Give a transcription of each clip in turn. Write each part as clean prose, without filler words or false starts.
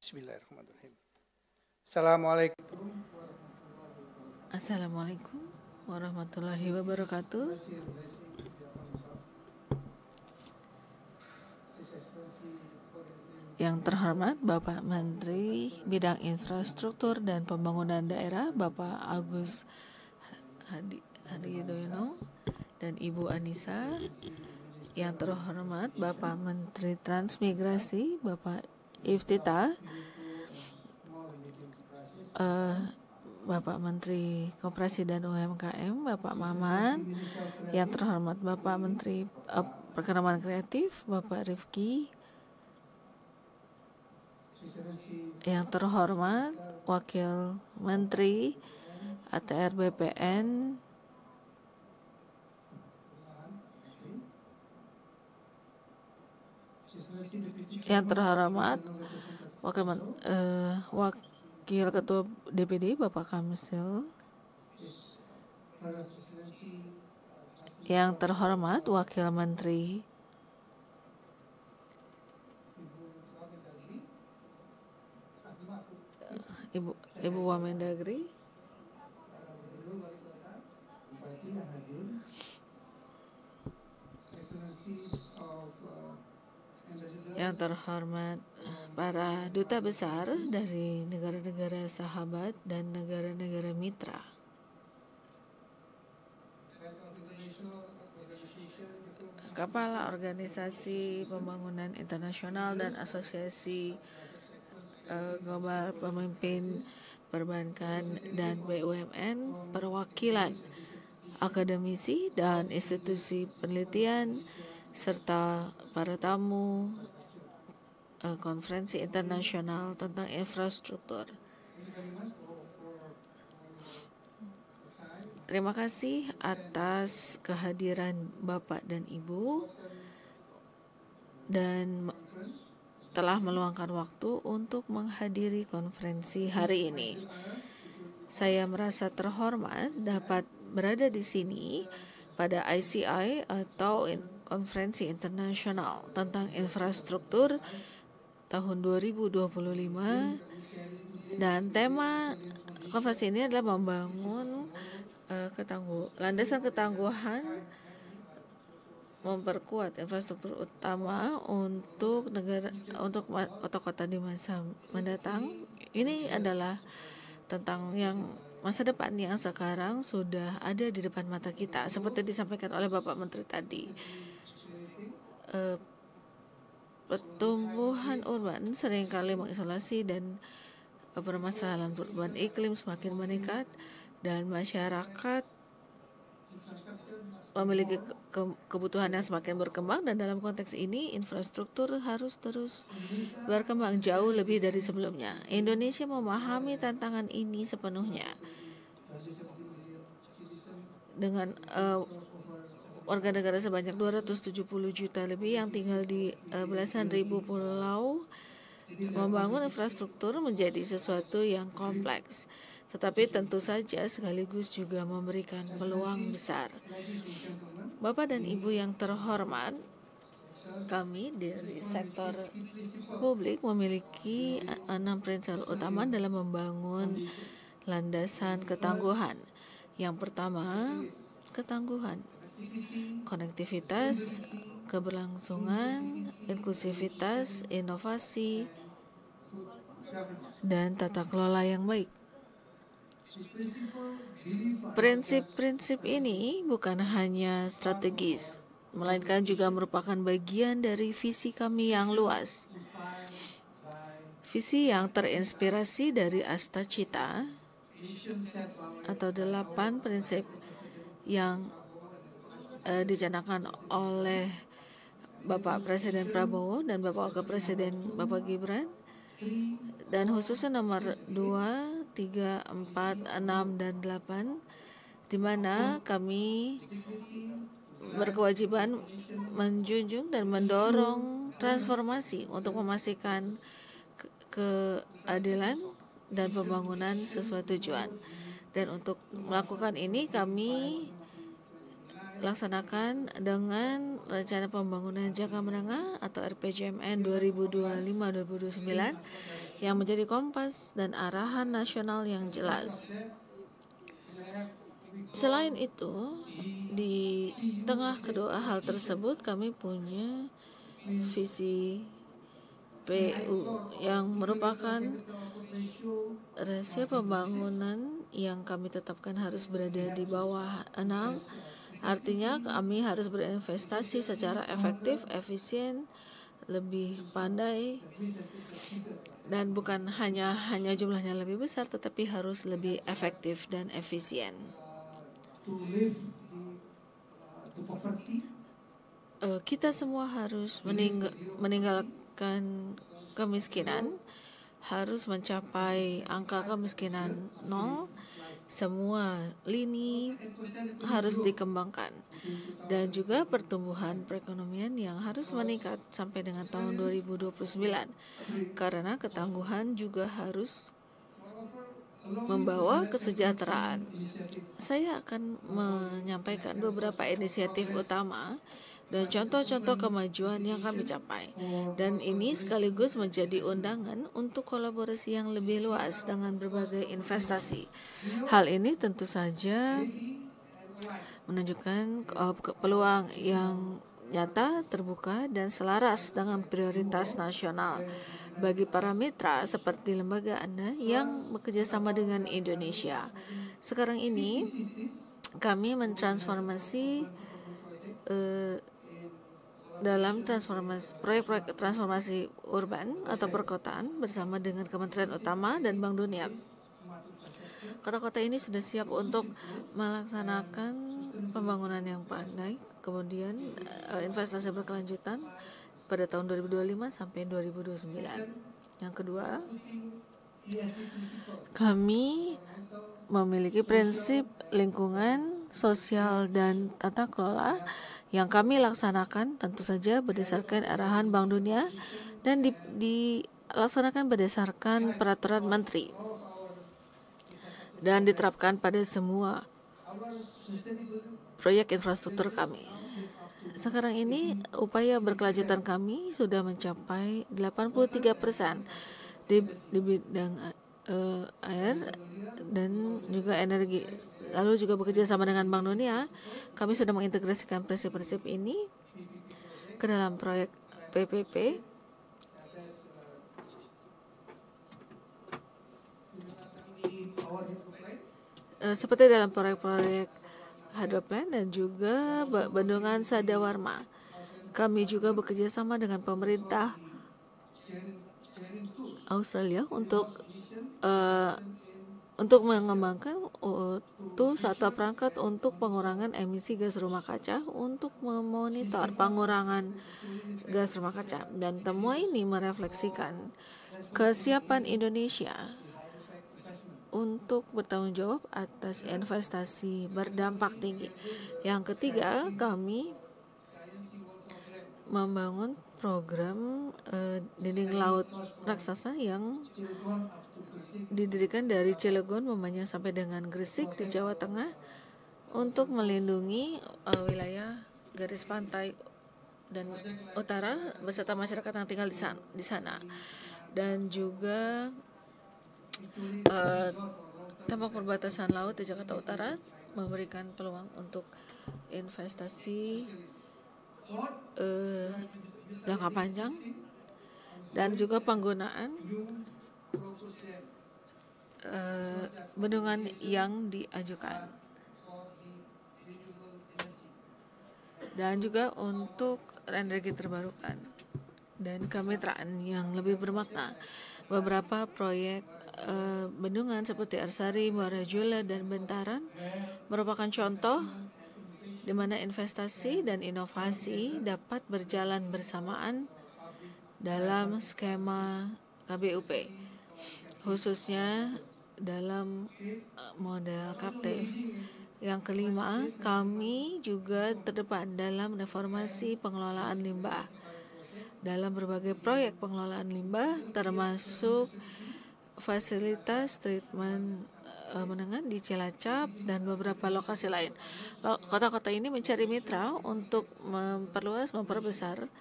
Bismillahirrahmanirrahim. Assalamualaikum. Assalamualaikum warahmatullahi wabarakatuh. Yang terhormat Bapak Menteri Bidang Infrastruktur dan Pembangunan Daerah Bapak Agus Hadi Yudhoyono dan Ibu Anissa. Yang terhormat Bapak Menteri Transmigrasi Bapak Iftita, Bapak Menteri Koperasi dan UMKM Bapak Maman. Yang terhormat Bapak Menteri Perkembangan Kreatif Bapak Rifki. Yang terhormat Wakil Menteri ATR BPN yang terhormat Wakil Ketua DPD Bapak Kamsil. Yang terhormat Wakil Menteri Ibu Wamendagri. Yang terhormat para duta besar dari negara-negara sahabat dan negara-negara mitra. Kepala Organisasi Pembangunan Internasional dan Asosiasi Global Pemimpin Perbankan dan BUMN, perwakilan akademisi dan institusi penelitian, serta para tamu konferensi internasional tentang infrastruktur. Terima kasih atas kehadiran Bapak dan Ibu dan telah meluangkan waktu untuk menghadiri konferensi hari ini. Saya merasa terhormat dapat berada di sini pada ICI atau Konferensi Internasional tentang Infrastruktur tahun 2025, dan tema konferensi ini adalah membangun landasan ketangguhan, memperkuat infrastruktur utama untuk kota-kota di masa mendatang. Ini adalah tentang yang masa depan yang sekarang sudah ada di depan mata kita, seperti disampaikan oleh Bapak Menteri tadi. Pertumbuhan urban seringkali mengisolasi dan permasalahan perubahan iklim semakin meningkat, dan masyarakat memiliki kebutuhan yang semakin berkembang, dan dalam konteks ini infrastruktur harus terus berkembang jauh lebih dari sebelumnya. Indonesia memahami tantangan ini sepenuhnya. Dengan warga negara sebanyak 270 juta lebih yang tinggal di belasan ribu pulau, membangun infrastruktur menjadi sesuatu yang kompleks, tetapi tentu saja sekaligus juga memberikan peluang besar. Bapak dan Ibu yang terhormat, kami dari sektor publik memiliki 6 prinsip utama dalam membangun landasan ketangguhan. Yang pertama, ketangguhan, konektivitas, keberlangsungan, inklusivitas, inovasi, dan tata kelola yang baik. Prinsip-prinsip ini bukan hanya strategis, melainkan juga merupakan bagian dari visi kami yang luas. Visi yang terinspirasi dari Astacita atau 8 prinsip yang dicanangkan oleh Bapak Presiden Prabowo dan Bapak Wakil Presiden Bapak Gibran, dan khususnya nomor 2, 3, 4, 6, dan 8, di mana kami berkewajiban menjunjung dan mendorong transformasi untuk memastikan keadilan dan pembangunan sesuai tujuan. Dan untuk melakukan ini kami dilaksanakan dengan Rencana Pembangunan Jangka Menengah atau RPJMN 2025-2029 yang menjadi kompas dan arahan nasional yang jelas. Selain itu, di tengah kedua hal tersebut kami punya visi PU yang merupakan rasio pembangunan yang kami tetapkan harus berada di bawah 6. Artinya kami harus berinvestasi secara efektif, efisien, lebih pandai, dan bukan hanya jumlahnya lebih besar, tetapi harus lebih efektif dan efisien. Kita semua harus meninggalkan kemiskinan, harus mencapai angka kemiskinan 0. Semua lini harus dikembangkan, dan juga pertumbuhan perekonomian yang harus meningkat sampai dengan tahun 2029, karena ketangguhan juga harus membawa kesejahteraan. Saya akan menyampaikan beberapa inisiatif utama dan contoh-contoh kemajuan yang kami capai, dan ini sekaligus menjadi undangan untuk kolaborasi yang lebih luas dengan berbagai investasi. Hal ini tentu saja menunjukkan peluang yang nyata, terbuka, dan selaras dengan prioritas nasional bagi para mitra seperti lembaga Anda yang bekerjasama dengan Indonesia. Sekarang ini kami mentransformasi dalam proyek-proyek transformasi urban atau perkotaan bersama dengan Kementerian Utama dan Bank Dunia. Kota-kota ini sudah siap untuk melaksanakan pembangunan yang pandai, kemudian investasi berkelanjutan pada tahun 2025 sampai 2029. Yang kedua, kami memiliki prinsip lingkungan, sosial, dan tata kelola yang kami laksanakan tentu saja berdasarkan arahan Bank Dunia dan dilaksanakan berdasarkan peraturan menteri dan diterapkan pada semua proyek infrastruktur kami. Sekarang ini upaya berkelanjutan kami sudah mencapai 83% di bidang air dan juga energi. Lalu juga bekerja sama dengan Bank Dunia, kami sudah mengintegrasikan prinsip-prinsip ini ke dalam proyek PPP. Seperti dalam proyek-proyek Hydroplan dan juga Bendungan Sadawarma. Kami juga bekerja sama dengan pemerintah Australia untuk mengembangkan tools atau perangkat untuk pengurangan emisi gas rumah kaca untuk memonitor pengurangan gas rumah kaca. Dan temuan ini merefleksikan kesiapan Indonesia untuk bertanggung jawab atas investasi berdampak tinggi. Yang ketiga, kami membangun program dinding laut raksasa yang didirikan dari Cilegon memanyang sampai dengan Gresik di Jawa Tengah untuk melindungi wilayah garis pantai dan utara beserta masyarakat yang tinggal di sana. Dan juga tambang perbatasan laut di Jakarta Utara memberikan peluang untuk investasi jangka panjang dan juga penggunaan bendungan yang diajukan, dan juga untuk energi terbarukan dan kemitraan yang lebih bermakna. Beberapa proyek bendungan seperti Arsari, Muara Jula, dan Bentaran merupakan contoh di mana investasi dan inovasi dapat berjalan bersamaan dalam skema KBUP, khususnya dalam model kaptif. Yang kelima, kami juga terdepan dalam reformasi pengelolaan limbah. Dalam berbagai proyek pengelolaan limbah termasuk fasilitas treatment menengah di Cilacap dan beberapa lokasi lain. Kota-kota ini mencari mitra untuk memperbesar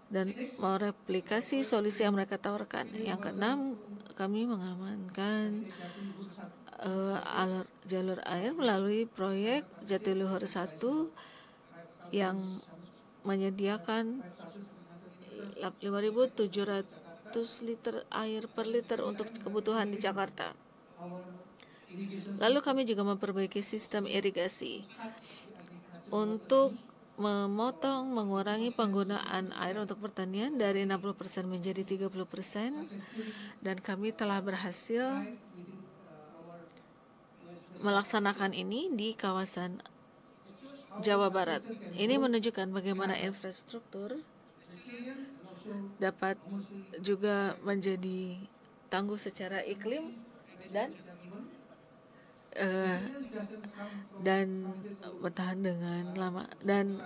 dan mereplikasi solusi yang mereka tawarkan. Yang keenam, kami mengamankan jalur air melalui proyek Jatiluhur 1 yang menyediakan 5.700 liter air per liter untuk kebutuhan di Jakarta. Lalu kami juga memperbaiki sistem irigasi untuk mengurangi penggunaan air untuk pertanian dari 60% menjadi 30%, dan kami telah berhasil melaksanakan ini di kawasan Jawa Barat. Ini menunjukkan bagaimana infrastruktur dapat juga menjadi tangguh secara iklim dan bertahan dengan lama. Dan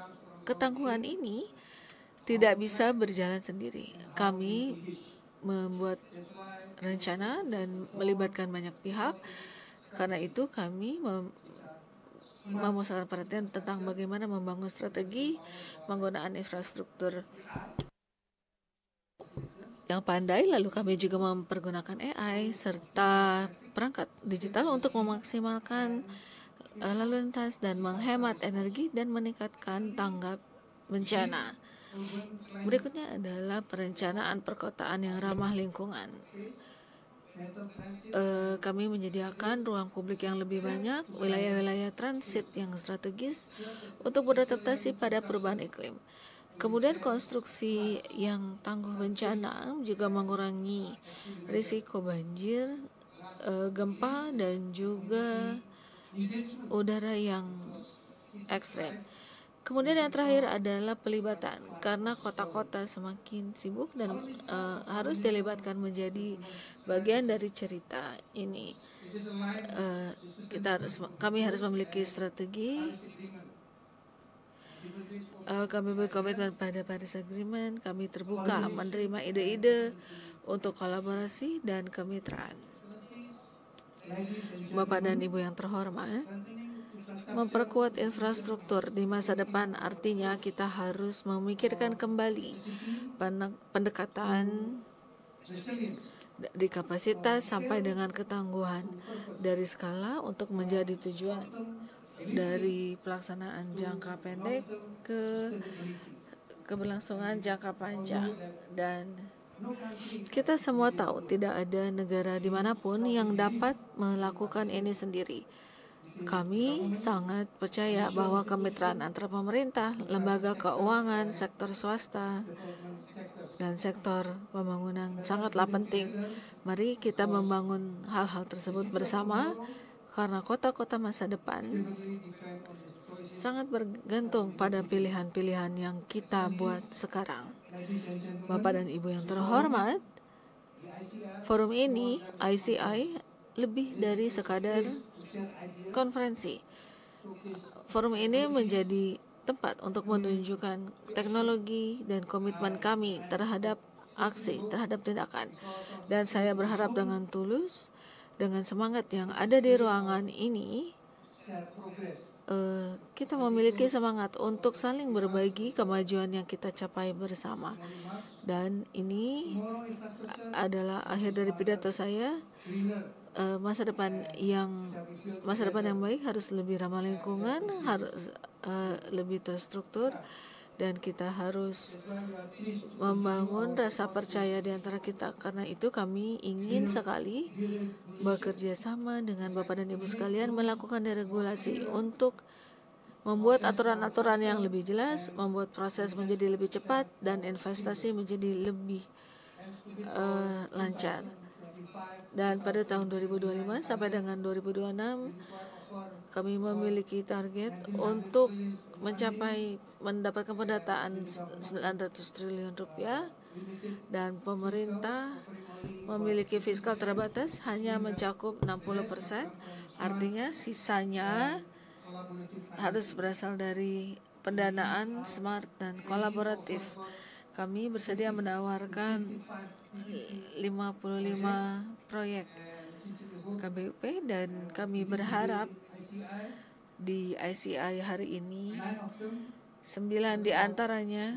ketangguhan ini tidak bisa berjalan sendiri. Kami membuat rencana dan melibatkan banyak pihak. Karena itu kami memusatkan perhatian tentang bagaimana membangun strategi penggunaan infrastruktur yang pandai. Lalu kami juga mempergunakan AI serta perangkat digital untuk memaksimalkan lalu lintas dan menghemat energi dan meningkatkan tanggap bencana. Berikutnya adalah perencanaan perkotaan yang ramah lingkungan. Kami menyediakan ruang publik yang lebih banyak, wilayah-wilayah transit yang strategis untuk beradaptasi pada perubahan iklim. Kemudian konstruksi yang tangguh bencana juga mengurangi risiko banjir, gempa, dan juga udara yang ekstrem. Kemudian yang terakhir adalah pelibatan, karena kota-kota semakin sibuk dan harus dilibatkan menjadi bagian dari cerita ini. Kami harus memiliki strategi. Kami berkomitmen pada Paris Agreement. Kami terbuka menerima ide-ide untuk kolaborasi dan kemitraan. Bapak dan Ibu yang terhormat, memperkuat infrastruktur di masa depan artinya kita harus memikirkan kembali pendekatan di kapasitas sampai dengan ketangguhan, dari skala untuk menjadi tujuan, dari pelaksanaan jangka pendek ke keberlangsungan jangka panjang. Dan kita semua tahu tidak ada negara dimanapun yang dapat melakukan ini sendiri. Kami sangat percaya bahwa kemitraan antara pemerintah, lembaga keuangan, sektor swasta, dan sektor pembangunan sangatlah penting. Mari kita membangun hal-hal tersebut bersama, karena kota-kota masa depan sangat bergantung pada pilihan-pilihan yang kita buat sekarang. Bapak dan Ibu yang terhormat, forum ini, ICI, lebih dari sekadar konferensi. Forum ini menjadi tempat untuk menunjukkan teknologi dan komitmen kami terhadap aksi, terhadap tindakan. Dan saya berharap dengan tulus, dengan semangat yang ada di ruangan ini, kita memiliki semangat untuk saling berbagi kemajuan yang kita capai bersama. Dan ini adalah akhir dari pidato saya. Masa depan yang baik harus lebih ramah lingkungan, harus lebih terstruktur, dan kita harus membangun rasa percaya di antara kita. Karena itu kami ingin sekali bekerja sama dengan Bapak dan Ibu sekalian melakukan deregulasi untuk membuat aturan-aturan yang lebih jelas, membuat proses menjadi lebih cepat, dan investasi menjadi lebih lancar. Dan pada tahun 2025 sampai dengan 2026 kami memiliki target untuk mendapatkan pendataan 900 triliun rupiah, dan pemerintah memiliki fiskal terbatas hanya mencakup 60%, artinya sisanya harus berasal dari pendanaan smart dan kolaboratif. Kami bersedia menawarkan 55 proyek KBUP, dan kami berharap di ICI hari ini 9 diantaranya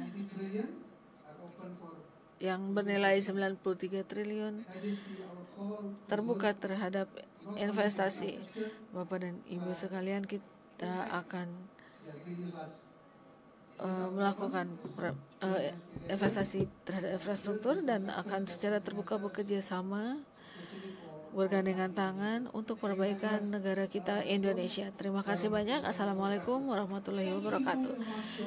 yang bernilai 93 triliun terbuka terhadap investasi. Bapak dan Ibu sekalian, kita akan melakukan investasi terhadap infrastruktur dan akan secara terbuka bekerja sama, bergandengan tangan untuk perbaikan negara kita Indonesia. Terima kasih banyak. Assalamualaikum warahmatullahi wabarakatuh.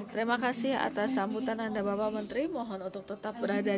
Terima kasih atas sambutan Anda Bapak Menteri. Mohon untuk tetap berada